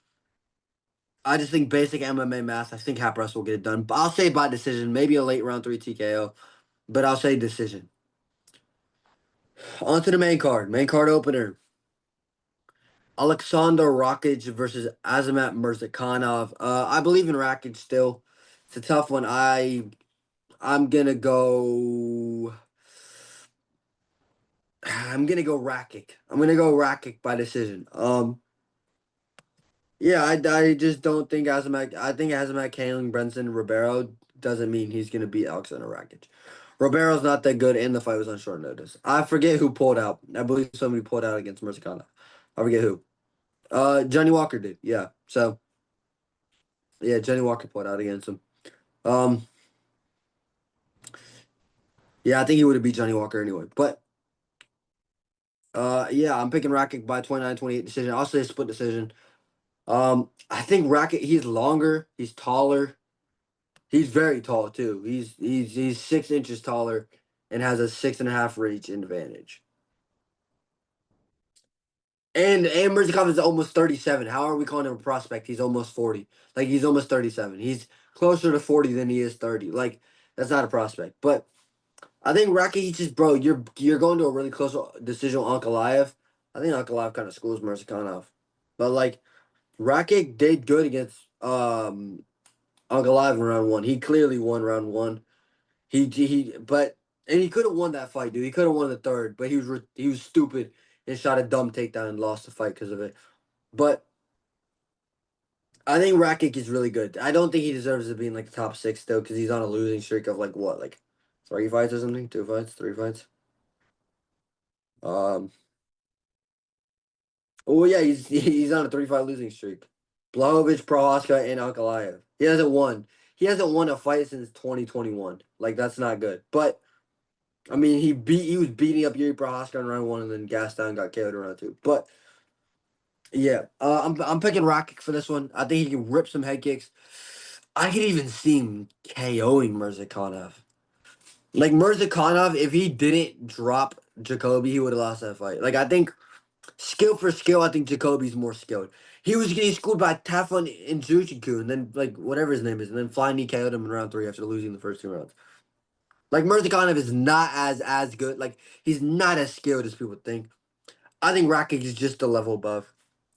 I just think basic MMA math, I think Hapras will get it done. But I'll say by decision, maybe a late round three TKO, but I'll say decision. On to the main card. Main card opener. Alexander Rakic versus Azamat Mirzakhanov. I believe in Rakic still. It's a tough one. I'm gonna go. I'm gonna go Rakic. I'm gonna go Rakic by decision. Yeah, I just don't think Azamat. I think Azamat Kaling Brenson Ribeiro doesn't mean he's gonna beat Alexander Rakic. Ribeiro's not that good, and the fight was on short notice. I forget who pulled out. I believe somebody pulled out against Mirzakhanov. I forget who. Johnny Walker did. Yeah. So yeah, Johnny Walker pulled out against him. Um, yeah, I think he would have beat Johnny Walker anyway. But yeah, I'm picking Rakic by 29-28 decision. I'll say a split decision. I think Rakic, he's longer, he's taller. He's very tall too. He's 6 inches taller and has a 6.5 reach advantage. And Mirzakhanov is almost 37. How are we calling him a prospect? He's almost 40. Like, he's almost 37. He's closer to 40 than he is 30. Like, that's not a prospect. But I think Rakic just, bro, you're going to a really close decision on Ankalaev. I think Ankalaev kind of schools Mirzakhanov. But like, Rakic did good against Ankalaev in round one. He clearly won round one. And he could have won that fight, dude. He could have won the third, but he was stupid and shot a dumb takedown and lost the fight because of it. But I think Rakic is really good. I don't think he deserves to be in like the top six still because he's on a losing streak of like what, like 3 fights or something, 2 fights, 3 fights. Oh yeah, he's on a 3 fight losing streak. Blachowicz, Prohaska, and Ankalaev. He hasn't won. He hasn't won a fight since 2021. Like, that's not good. But I mean, he was beating up Yuri Prohaska in round one and then gassed down and got KO'd in round two. But yeah, I'm picking Rakic for this one. I think he can rip some head kicks. I could even see him KOing Mirzakhanov. Like, Mirzakhanov, if he didn't drop Jacoby, he would have lost that fight. Like, I think skill for skill, I think Jacoby's more skilled. He was getting schooled by Tafon and Jujiku, and then, like, whatever his name is, and then finally KO'd him in round three after losing the first 2 rounds. Like, Mirzakhanov is not as good. Like, he's not as skilled as people think. I think Rakic is just a level above.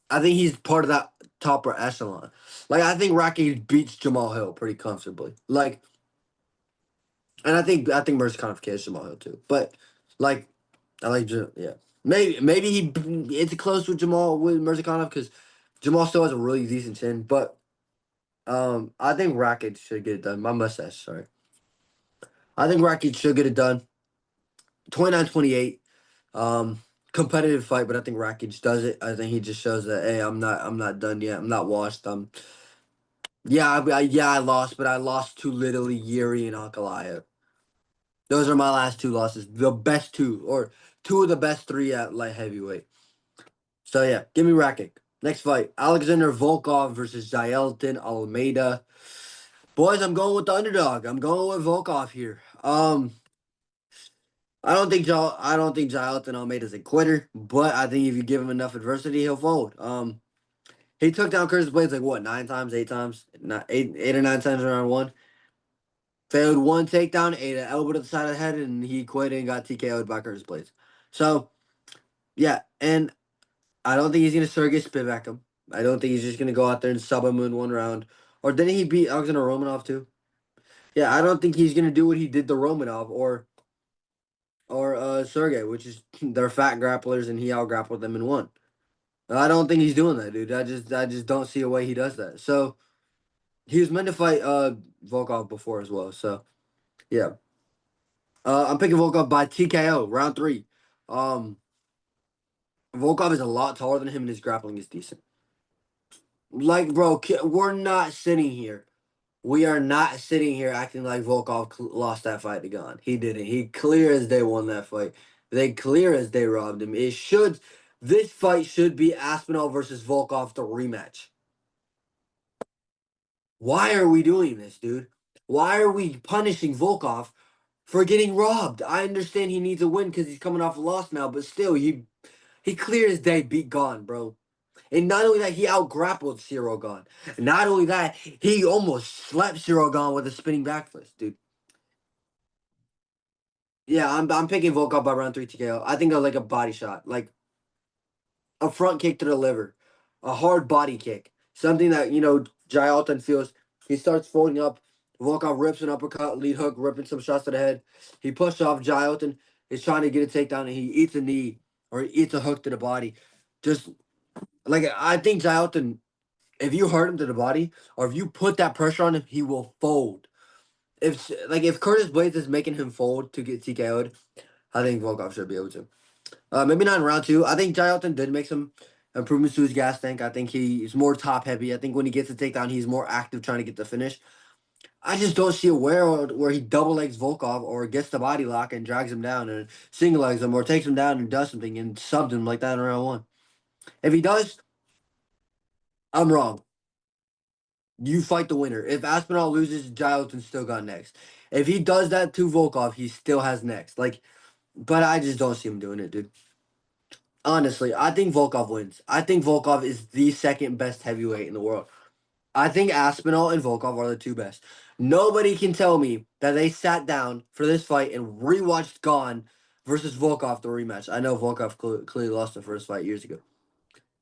I think he's part of that top echelon. Like, I think Rakic beats Jamal Hill pretty comfortably. Like, and I think Mirzakhanov kills Jamal Hill too. But, like, I like, yeah. Maybe it's close with Mirzakhanov because Jamal still has a really decent chin, but I think Rakic should get it done. My mustache, sorry. I think Rakic should get it done. 29-28. Competitive fight, but I think Rakic does it. I think he just shows that hey, I'm not done yet. I'm not washed. Yeah, I lost, but I lost to literally Yuri and Ankalaev. Those are my last two losses. The best two, or two of the best three at light heavyweight. So yeah, give me Rakic. Next fight, Alexander Volkov versus Jailton Almeida. Boys, I'm going with the underdog. I'm going with Volkov here. I don't think Jailton Almeida's a quitter, but I think if you give him enough adversity, he'll fold. He took down Curtis Blades like what, 9 times, 8 times, not eight or 9 times in round one. Failed one takedown, ate an elbow to the side of the head, and he quit and got TKO'd by Curtis Blades. So yeah, and I don't think he's gonna surrogate Spivak him. I don't think he's just gonna go out there and sub him in one round. Or didn't he beat Alexander Romanov too? Yeah, I don't think he's gonna do what he did to Romanov or Sergey, which is they're fat grapplers and he out grappled them in one. I don't think he's doing that, dude. I just don't see a way he does that. So he was meant to fight Volkov before as well. So yeah. I'm picking Volkov by TKO, round three. Um Volkov is a lot taller than him and his grappling is decent. Like, bro, we're not sitting here. We are not sitting here acting like Volkov lost that fight to Gane. He didn't. He clear as day won that fight. They clear as day robbed him. This fight should be Aspinall versus Volkov, the rematch. Why are we doing this, dude? Why are we punishing Volkov for getting robbed? I understand he needs a win because he's coming off a loss now, but still, he clear as day beat Gane, bro. And not only that, he out grappled Cyril Gane. Not only that, he almost slapped Cyril Gane with a spinning back fist, dude. Yeah, I'm picking Volkov by round three TKO. I think I like a body shot, like a front kick to the liver, a hard body kick, something that Jai Alton feels. He starts folding up. Volkov rips an uppercut, lead hook, ripping some shots to the head. He pushed off Jai Alton. He's trying to get a takedown, and he eats a knee or he eats a hook to the body. Just like I think Jai Alton, if you hurt him to the body or if you put that pressure on him, he will fold. If Curtis Blades is making him fold to get TKO'd, I think Volkov should be able to. Maybe not in round two. I think Jai Alton did make some improvements to his gas tank. I think he's more top heavy. I think when he gets a takedown, he's more active trying to get the finish. I just don't see a where he double legs Volkov or gets the body lock and drags him down and single legs him or takes him down and does something and subs him like that in round one. If he does, I'm wrong. You fight the winner. If Aspinall loses, Jai Alton still got next. If he does that to Volkov, he still has next. But I just don't see him doing it, dude. Honestly, I think Volkov wins. I think Volkov is the second best heavyweight in the world. I think Aspinall and Volkov are the two best. Nobody can tell me that they sat down for this fight and rewatched Gane versus Volkov, the rematch. I know Volkov clearly lost the first fight years ago.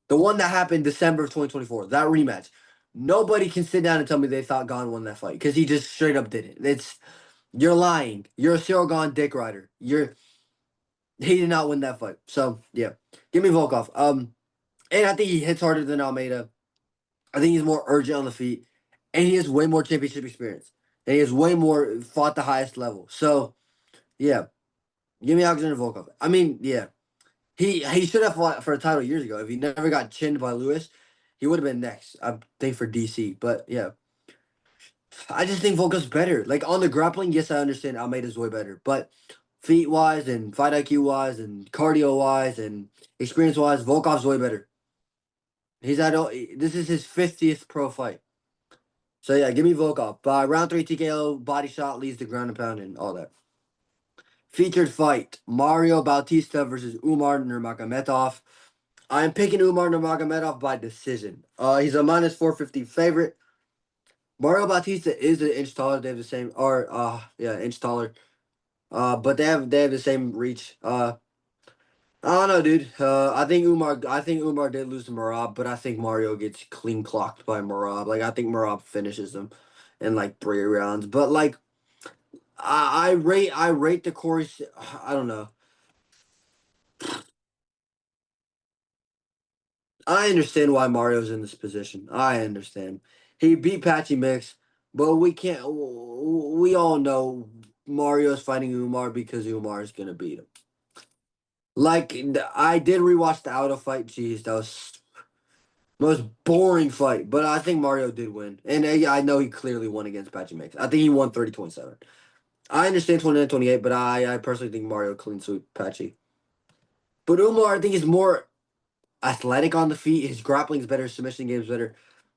The one that happened December of 2024, that rematch. Nobody can sit down and tell me they thought Gane won that fight because he just straight up did it. You're lying. You're a Cyril Gane dick rider. He did not win that fight. So yeah, give me Volkov. And I think he hits harder than Almeida. I think he's more urgent on the feet, and he has way more championship experience. And he has way more fought the highest level. So yeah, give me Alexander Volkov. I mean, yeah, he should have fought for a title years ago. If he never got chinned by Lewis, he would have been next. I think for DC. But yeah, I just think Volkov's better. Like on the grappling, yes, I understand Almeida's way better, but feet wise and fight IQ wise and cardio wise and experience wise, Volkov's way better. This is his 50th pro fight. So yeah, give me Volkov. By round three TKO, body shot, leads to ground and pound and all that. Featured fight, Mario Bautista versus Umar Nurmagomedov. I'm picking Umar Nurmagomedov by decision. He's a minus 450 favorite. Mario Bautista is an inch taller. They have the same, inch taller. But they have the same reach. I don't know, dude. I think Umar did lose to Marab, but I think Mario gets clean clocked by Marab. Like I think Marab finishes him in like 3 rounds. But like I rate the Corey. I don't know. I understand why Mario's in this position. I understand. He beat Patchy Mix, but we can't. We all know Mario's fighting Umar because Umar is gonna beat him. Like I did rewatch the Auto fight. Jeez, that was most boring fight. But I think Mario did win, and I know he clearly won against Patchy Mix. I think he won 30-27. I understand 29-28, but I personally think Mario clean sweep Patchy. But Umar, I think he's more athletic on the feet. His grappling's better. His submission game's better.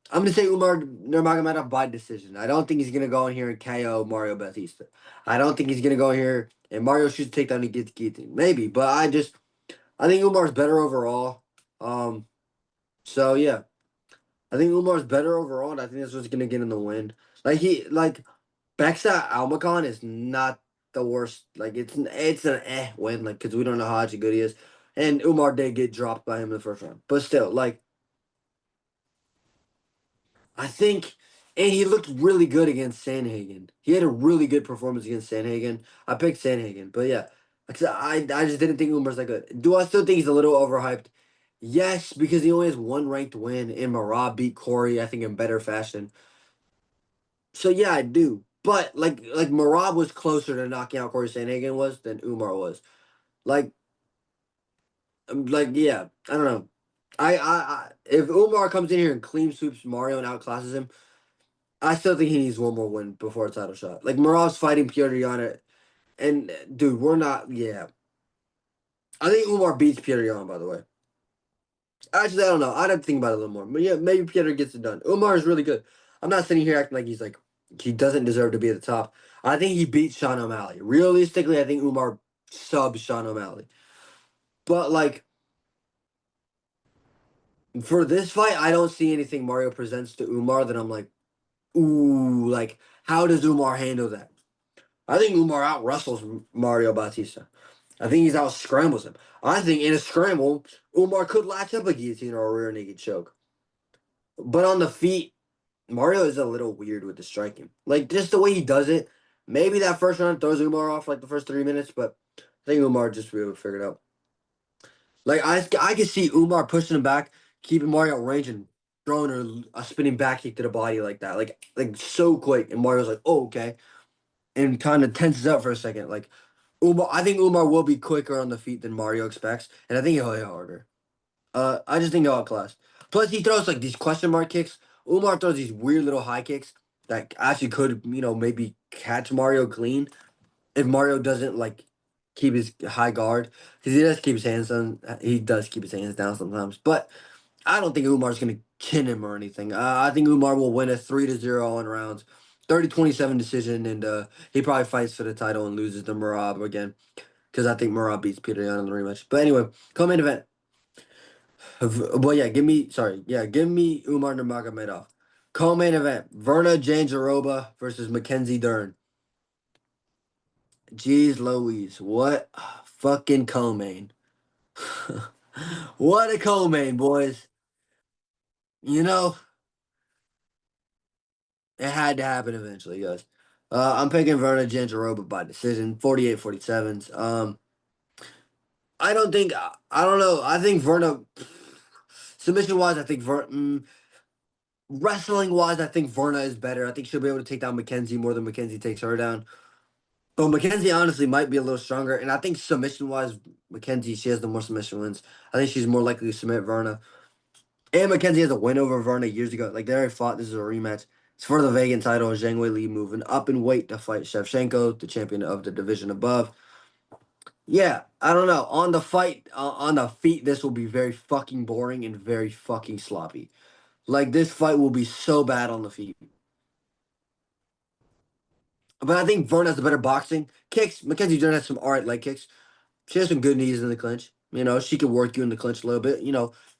I'm gonna say Umar Nurmagomedov by decision. I don't think he's gonna go in here and KO Mario Batista. I don't think he's gonna go in here and Mario shoots a takedown and he gets guillotine. Maybe, but I think Umar's better overall. So yeah, I think Umar's better overall, and I think that's what's gonna get him the win. Like Beksa Almakhan is not the worst. Like it's an win, like because we don't know how actually good he is, and Umar did get dropped by him in the first round, but still like. I think, and he looked really good against Sanhagen. He had a really good performance against Sanhagen. I picked Sanhagen, but yeah, I just didn't think Umar's that good. Do I still think he's a little overhyped? Yes, because he only has one ranked win, and Marab beat Corey, I think, in better fashion. So yeah, I do. But like Marab was closer to knocking out Corey Sanhagen was than Umar was. Like yeah, I don't know. If Umar comes in here and clean sweeps Mario and outclasses him, I still think he needs one more win before a title shot. Like Murav's fighting Piotr Yan, and dude, we're not. Yeah, I think Umar beats Piotr Yan. By the way, actually, I don't know. I'd have to think about it a little more. But yeah, maybe Piotr gets it done. Umar is really good. I'm not sitting here acting like he doesn't deserve to be at the top. I think he beats Sean O'Malley. Realistically, I think Umar subs Sean O'Malley. But like for this fight, I don't see anything Mario presents to Umar that I'm like, ooh, like how does Umar handle that? I think Umar out wrestles Mario Bautista. I think he's out scrambles him. I think in a scramble, Umar could latch up a guillotine or a rear naked choke. But on the feet, Mario is a little weird with the striking. Like just the way he does it. Maybe that first round throws Umar off like the first 3 minutes, but I think Umar just really figured it out. Like I could see Umar pushing him back, keeping Mario at range and throwing a spinning back kick to the body like that, like so quick. And Mario's like, oh okay, and kind of tenses up for a second. Like Umar, I think Umar will be quicker on the feet than Mario expects, and I think he'll hit harder. I just think he'll outclass. Plus, he throws like these question mark kicks. Umar throws these weird little high kicks that actually could, maybe catch Mario clean if Mario doesn't like keep his high guard because he does keep his hands down. He does keep his hands down sometimes, but I don't think Umar's gonna chin him or anything. I think Umar will win a 3-0 on rounds. 30-27 decision, and he probably fights for the title and loses to Murab again because I think Murab beats Peter Yan in the rematch. But anyway, co-main event. Well, yeah, give me Umar Nurmagomedov. Co-main event: Verna Jandiroba versus Mackenzie Dern. Jeez Louise, what a fucking co-main! What a co-main, boys! You know it had to happen eventually, guys. I'm picking Verna Jandiroba by decision, 48-47. I don't think I don't know. I think Verna submission wise, I think wrestling wise, I think Verna is better. I think she'll be able to take down Mackenzie more than Mackenzie takes her down. But Mackenzie honestly might be a little stronger, and I think submission wise, Mackenzie she has the more submission wins. I think she's more likely to submit Verna. And Mackenzie has a win over Verna years ago. Like they already fought. This is a rematch. It's for the Vegan title. Zhang Wei Li moving up in weight to fight Shevchenko, the champion of the division above. Yeah, I don't know. On the feet, this will be very fucking boring and very fucking sloppy. Like this fight will be so bad on the feet. But I think Vern has the better boxing kicks. Mackenzie Dern has some alright leg kicks. She has some good knees in the clinch. She can work you in the clinch a little bit.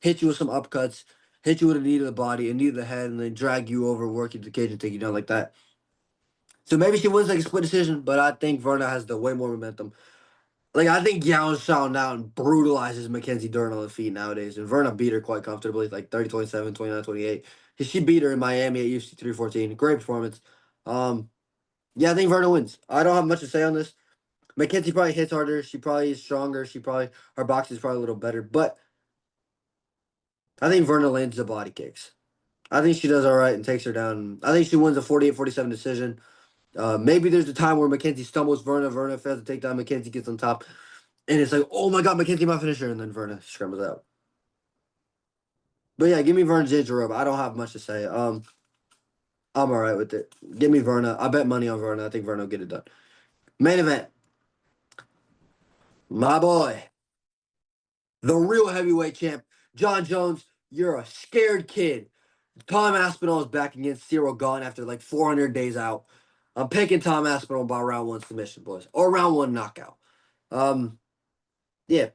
Hit you with some upcuts, hit you with a knee to the body, a knee to the head, and then drag you over, work you to the cage, and take you down like that. So maybe she wins like a split decision, but I think Verna has the way more momentum. Like I think Yao Shao now brutalizes Mackenzie Dern on the feet nowadays, and Verna beat her quite comfortably, like 30-27, 29-28. She beat her in Miami at UFC 314. Great performance. Yeah, I think Verna wins. I don't have much to say on this. Mackenzie probably hits harder. She probably is stronger. Her boxing is probably a little better. But I think Verna lands the body kicks. I think she does all right and takes her down. I think she wins a 48-47 decision. Maybe there's a time where Mackenzie stumbles Verna fails to take down, Mackenzie gets on top, and it's like, oh my god, Mackenzie might finish her, and then Verna scrambles out. But yeah, give me Verna Jandiroba. I don't have much to say. I'm all right with it. Give me Verna. I bet money on Verna. I think Verna will get it done. Main event. My boy, the real heavyweight champ, John Jones. You're a scared kid. Tom Aspinall is back against Cyril Gane after like 400 days out. I'm picking Tom Aspinall by round one submission, boys, or round one knockout. Yeah.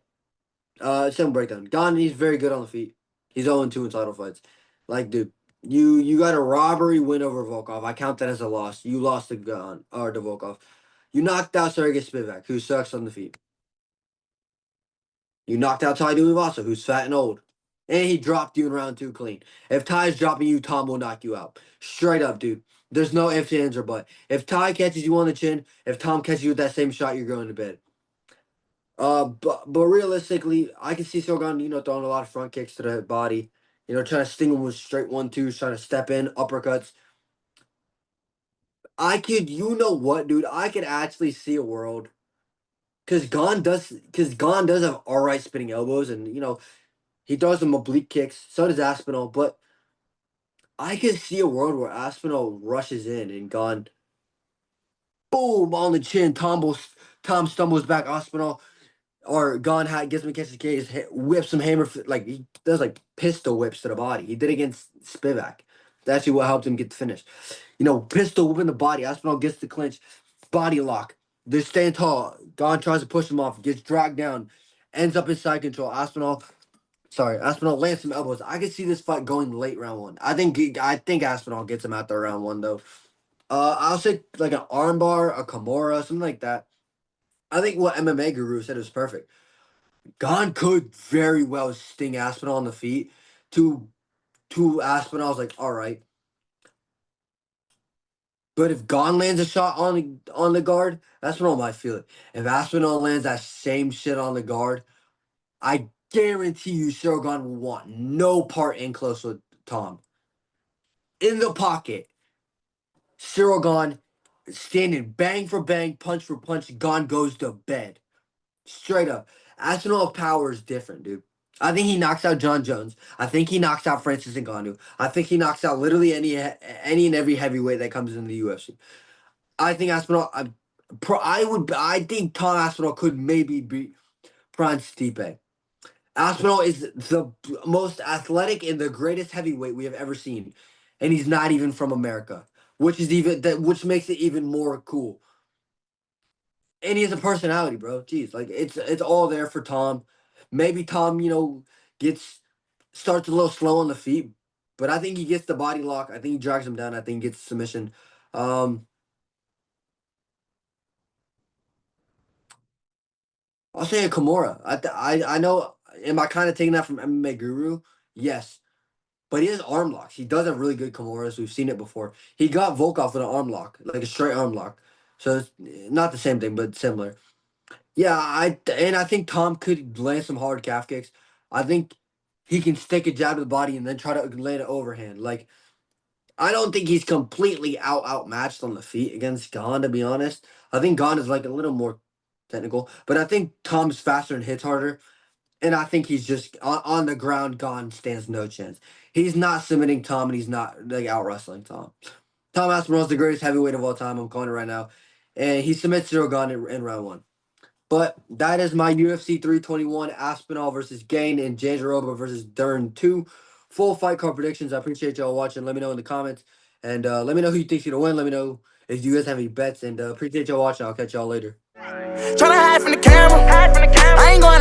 Second breakdown. Gane, he's very good on the feet. He's 0-2 in title fights. Like, dude, you got a robbery win over Volkov. I count that as a loss. You lost to Gane or to Volkov. You knocked out Sergey Spivak, who sucks on the feet. You knocked out Ty Tuivasa, who's fat and old. And he dropped you in round two clean. If Ty's dropping you, Tom will knock you out. Straight up, dude. There's no ifs, ands, or but. If Ty catches you on the chin, if Tom catches you with that same shot, you're going to bed. But realistically, I can see Shogun, throwing a lot of front kicks to the body. Trying to sting him with straight 1-2s, trying to step in, uppercuts. You know what, dude? I could actually see a world. Because Gane does have alright spinning elbows, and he throws some oblique kicks. So does Aspinall, but I could see a world where Aspinall rushes in and Gane, boom, on the chin. Tom stumbles back. Aspinall or Gane gets him against the cage, whips some hammer, like he does like pistol whips to the body. He did against Spivak. That's actually what helped him get the finish. Pistol whip in the body. Aspinall gets the clinch, body lock. They're staying tall. Gane tries to push him off, gets dragged down, ends up in side control. Aspinall lands some elbows. I can see this fight going late round one. I think Aspinall gets him after round one though. I'll say like an armbar, a Kimura, something like that. I think what MMA Guru said was perfect. Gane could very well sting Aspinall on the feet. To Aspinall's like, all right. But if Gane lands a shot on the guard, Aspinall might feel it. If Aspinall lands that same shit on the guard, I guarantee you Cyril Gane will want no part in close with Tom. In the pocket, Cyril Gane standing bang for bang, punch for punch. Gane goes to bed. Straight up. Aspinall power is different, dude. I think he knocks out John Jones. I think he knocks out Francis Ngannou. I think he knocks out literally any and every heavyweight that comes in the UFC. I think Aspinall. I think Tom Aspinall could maybe beat Franz Stipe. Aspinall is the most athletic and the greatest heavyweight we have ever seen, and he's not even from America, which makes it even more cool. And he has a personality, bro. Jeez, like it's all there for Tom. Maybe Tom, starts a little slow on the feet, but I think he gets the body lock. I think he drags him down. I think he gets submission. I'll say a Kimura. I know. Am I kind of taking that from MMA Guru? Yes, but he has arm locks. He does have really good Kimuras. We've seen it before. He got Volkov with an arm lock, like a straight arm lock. So it's not the same thing, but similar. Yeah, I think Tom could land some hard calf kicks. I think he can stick a jab to the body and then try to land an overhand. Like, I don't think he's completely outmatched on the feet against Gane, to be honest. I think Gane is like a little more technical, but I think Tom's faster and hits harder. And I think he's just on the ground. Gane stands no chance. He's not submitting Tom, and he's not like out wrestling Tom. Tom Aspinall is the greatest heavyweight of all time. I'm calling it right now, and he submits Cyril Gane in round one. But that is my UFC 321 Aspinall versus Gane and Jandiroba versus Dern 2 full fight card predictions. I appreciate y'all watching. Let me know in the comments, and let me know who you think's gonna win. Let me know if you guys have any bets, and appreciate y'all watching. I'll catch y'all later. Tryna hide from the camera. I ain't going